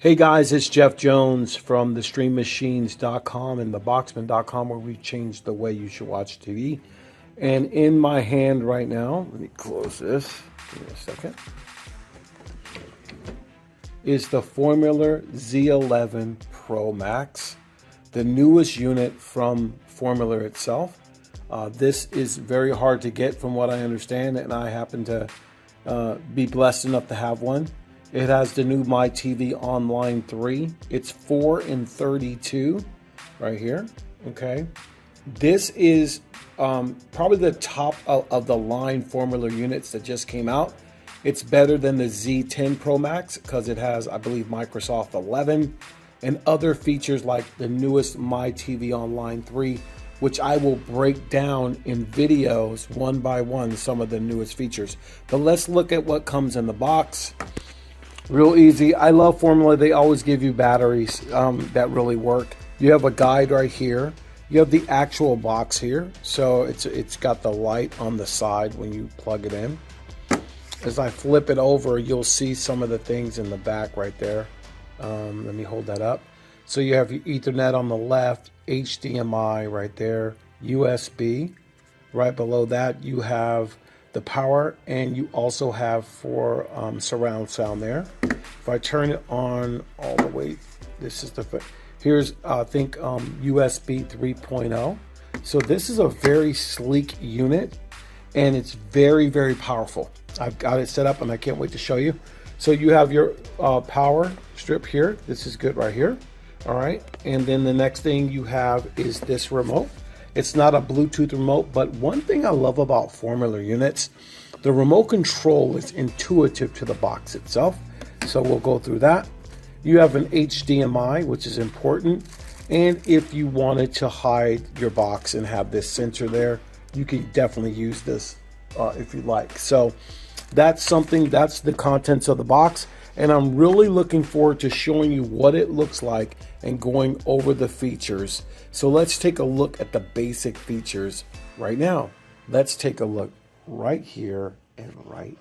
Hey guys, it's Jeff Jones from thestreammachines.com and theboxman.com, where we've changed the way you should watch TV. And in my hand right now, let me close this, give me a second, is the Formuler Z11 Pro Max, the newest unit from Formuler itself. This is very hard to get from what I understand, and I happen to be blessed enough to have one. It has the new My TV Online 3. It's 4 and 32 right here, okay? This is probably the top of the line Formular units that just came out. It's better than the Z10 Pro Max because it has, I believe, Microsoft 11 and other features like the newest My TV Online 3, which I will break down in videos one by one, some of the newest features. But let's look at what comes in the box. Real easy. I love Formula. They always give you batteries that really work. You have a guide right here. You have the actual box here. So it's got the light on the side when you plug it in. As I flip it over, you'll see some of the things in the back right there. Let me hold that up. So you have your Ethernet on the left, HDMI right there, USB. Right below that, you have the power, and you also have for surround sound there. If I turn it on all the way, this is the, here's I think USB 3.0. So this is a very sleek unit, and it's very, very powerful. I've got it set up and I can't wait to show you. So you have your power strip here. This is good right here. All right, and then the next thing you have is this remote. It's not a Bluetooth remote, but one thing I love about Formular units, the remote control is intuitive to the box itself. So we'll go through that. You have an HDMI, which is important. And if you wanted to hide your box and have this sensor there, you can definitely use this if you like. So that's something, that's the contents of the box. And I'm really looking forward to showing you what it looks like and going over the features. So let's take a look at the basic features right now. Let's take a look right here and right